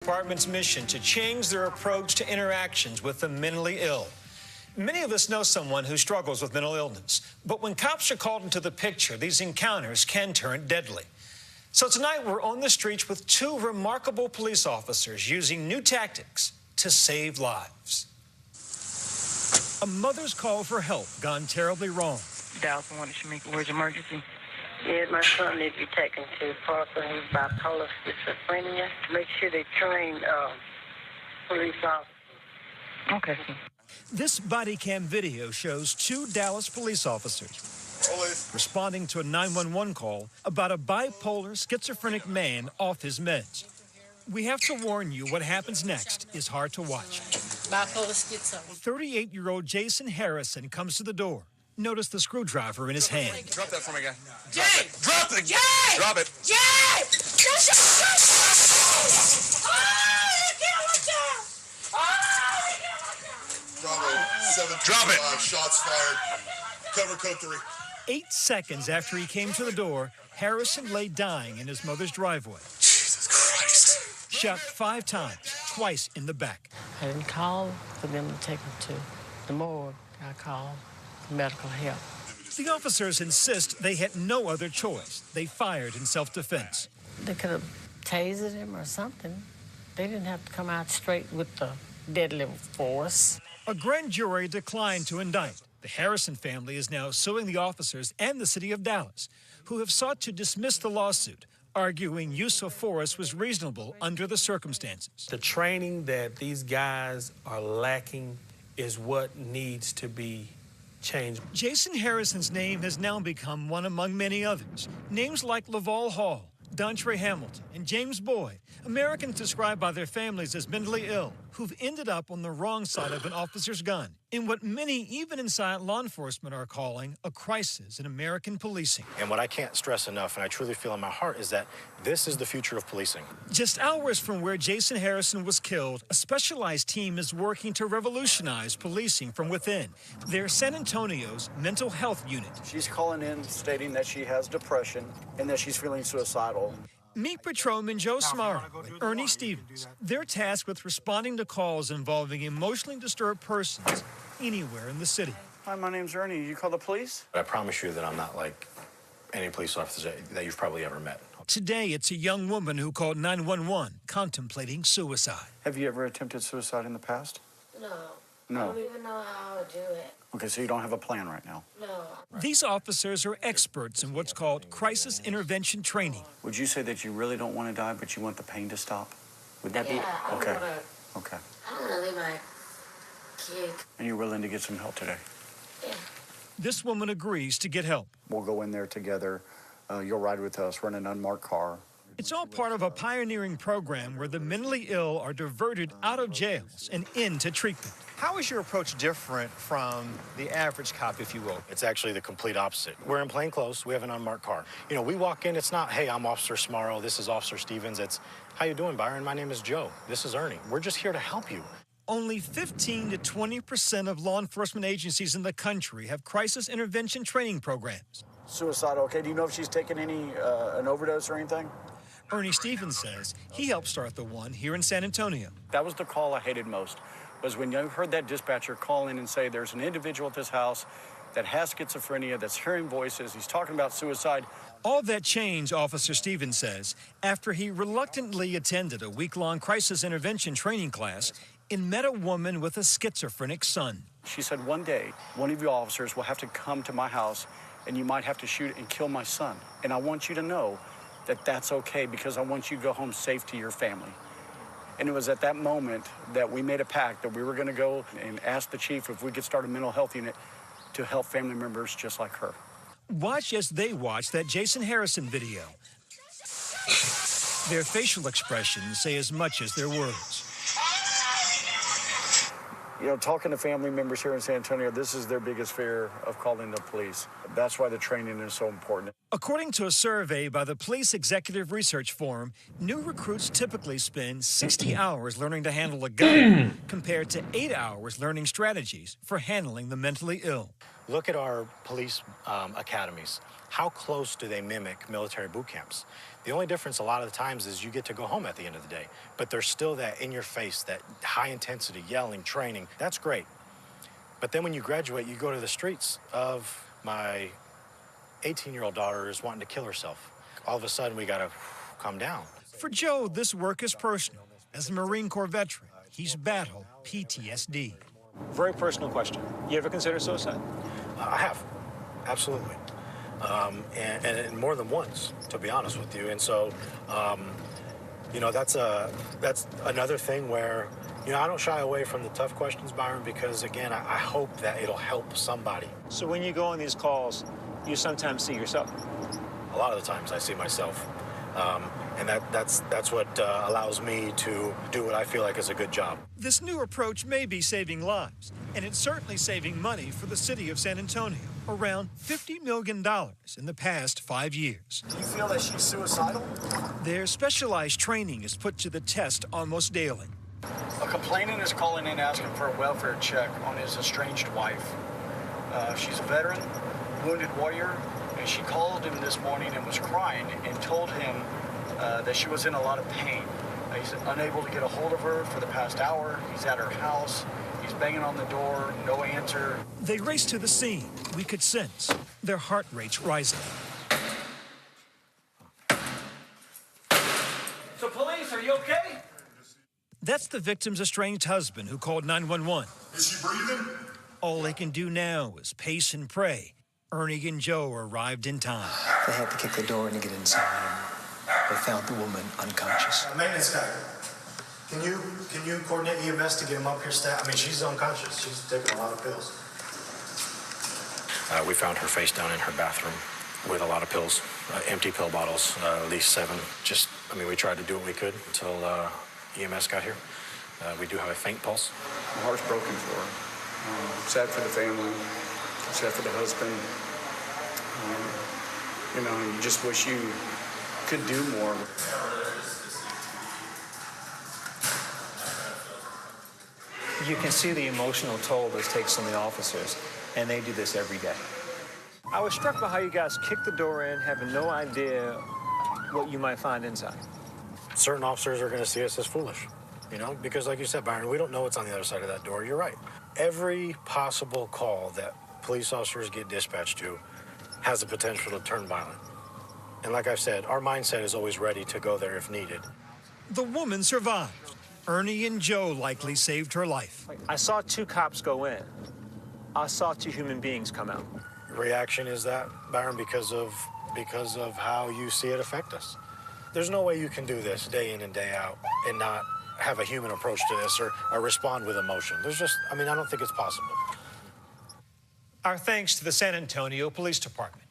Department's mission to change their approach to interactions with the mentally ill. Many of us know someone who struggles with mental illness, but when cops are called into the picture, these encounters can turn deadly. So tonight we're on the streets with two remarkable police officers using new tactics to save lives. A mother's call for help gone terribly wrong. Dallas wanted to make where's emergency. Yeah, my son needs to be taken to Parker. He's bipolar schizophrenia. Make sure they train police officers. Okay. This body cam video shows two Dallas police officers responding to a 911 call about a bipolar schizophrenic man off his meds. We have to warn you, what happens next is hard to watch. Bipolar schizo. 38-year-old Jason Harrison comes to the door. Notice the screwdriver in his hand. Drop that for me, guy. Jay! Drop it! Jay! Drop it! Jay! Bravo, 7 Drop it. Shots fired. Cover code 3. 8 seconds after he came to the door, Harrison lay dying in his mother's driveway. Jesus Christ. Shot 5 times, twice in the back. I didn't call for them to take him to the morgue. I called for medical help. The officers insist they had no other choice. They fired in self-defense. They could have tasered him or something. They didn't have to come out straight with the deadly force. A grand jury declined to indict. The Harrison family is now suing the officers and the city of Dallas, who have sought to dismiss the lawsuit, arguing use of force was reasonable under the circumstances. The training that these guys are lacking is what needs to be changed. Jason Harrison's name has now become one among many others. Names like Laval Hall, Dontre Hamilton, and James Boyd, Americans described by their families as mentally ill, who've ended up on the wrong side of an officer's gun, in what many, even inside law enforcement, are calling a crisis in American policing. And what I can't stress enough, and I truly feel in my heart, is that this is the future of policing. Just hours from where Jason Harrison was killed, a specialized team is working to revolutionize policing from within. They're San Antonio's mental health unit. She's calling in stating that she has depression and that she's feeling suicidal. Meet Patrolman Joe Smara and Ernie Stevens. They're tasked with responding to calls involving emotionally disturbed persons anywhere in the city. Hi, my name's Ernie. You call the police? But I promise you that I'm not like any police officer that you've probably ever met. Today, it's a young woman who called 911 contemplating suicide. Have you ever attempted suicide in the past? No. No. I don't even know how to do it. Okay, so you don't have a plan right now? No. These officers are experts in what's called crisis intervention training. Would you say that you really don't want to die, but you want the pain to stop? Would that Yeah, be? Okay. I Okay. don't want to leave my kid. And you're willing to get some help today? Yeah. This woman agrees to get help. We'll go in there together. You'll ride with us. We're in an unmarked car. It's all part of a pioneering program where the mentally ill are diverted out of jails and into treatment. How is your approach different from the average cop, if you will? It's actually the complete opposite. We're in plain clothes. We have an unmarked car. You know, we walk in, it's not, hey, I'm Officer Smaro, this is Officer Stevens. It's, how you doing, Byron? My name is Joe. This is Ernie. We're just here to help you. Only 15 to 20% of law enforcement agencies in the country have crisis intervention training programs. Suicidal. Okay, do you know if she's taken any, an overdose or anything? Ernie Stevens says he helped start the one here in San Antonio. That was the call I hated most, was when you heard that dispatcher call in and say there's an individual at this house that has schizophrenia, that's hearing voices, he's talking about suicide. All that changed, Officer Stevens says, after he reluctantly attended a week-long crisis intervention training class and met a woman with a schizophrenic son. She said, one day, one of you officers will have to come to my house and you might have to shoot and kill my son. And I want you to know that that's okay because I want you to go home safe to your family. And it was at that moment that we made a pact that we were going to go and ask the chief if we could start a mental health unit to help family members just like her. Watch as they watch that Jason Harrison video. Their facial expressions say as much as their words. You know, talking to family members here in San Antonio, this is their biggest fear of calling the police. That's why the training is so important. According to a survey by the Police Executive Research Forum, new recruits typically spend 60 hours learning to handle a gun compared to 8 hours learning strategies for handling the mentally ill. Look at our police academies. How close do they mimic military boot camps? The only difference a lot of the times is you get to go home at the end of the day, but there's still that in your face, that high intensity, yelling, training. That's great. But then when you graduate, you go to the streets of my 18-year-old daughter is wanting to kill herself. All of a sudden, we gotta calm down. For Joe, this work is personal. As a Marine Corps veteran, he's battled PTSD. Very personal question. You ever consider suicide? I have, absolutely. And more than once, to be honest with you. And so, you know, that's another thing where, you know, I don't shy away from the tough questions, Byron, because, again, I hope that it'll help somebody. So when you go on these calls, you sometimes see yourself? A lot of the times I see myself. And that's what allows me to do what I feel like is a good job. This new approach may be saving lives, and it's certainly saving money for the city of San Antonio, around $50 million in the past 5 years. Do you feel that she's suicidal? Their specialized training is put to the test almost daily. A complainant is calling in asking for a welfare check on his estranged wife. She's a veteran, wounded warrior, and she called him this morning and was crying and told him that she was in a lot of pain. He's unable to get a hold of her for the past hour. He's at her house. He's banging on the door, no answer. They race to the scene. We could sense their heart rates rising. So police, are you okay? That's the victim's estranged husband who called 911. Is she breathing? All they can do now is pace and pray. Ernie and Joe arrived in time. They had to kick the door in to get inside. They found the woman unconscious. Maintenance guy, can you coordinate EMS to get him up here? I mean, she's unconscious. She's taking a lot of pills. We found her face down in her bathroom with a lot of pills, empty pill bottles, at least 7. We tried to do what we could until EMS got here. We do have a faint pulse. My heart's broken for her. Sad for the family, sad for the husband. You know, you just wish you could do more. You can see the emotional toll this takes on the officers, and they do this every day. I was struck by how you guys kicked the door in, having no idea what you might find inside. Certain officers are going to see us as foolish, you know, because like you said, Byron, we don't know what's on the other side of that door. You're right. Every possible call that police officers get dispatched to has the potential to turn violent. And like I've said, our mindset is always ready to go there if needed. The woman survived. Ernie and Joe likely saved her life. I saw 2 cops go in. I saw 2 human beings come out. Reaction is that, Byron, because of how you see it affect us. There's no way you can do this day in and day out and not have a human approach to this or respond with emotion. I don't think it's possible. Our thanks to the San Antonio Police Department.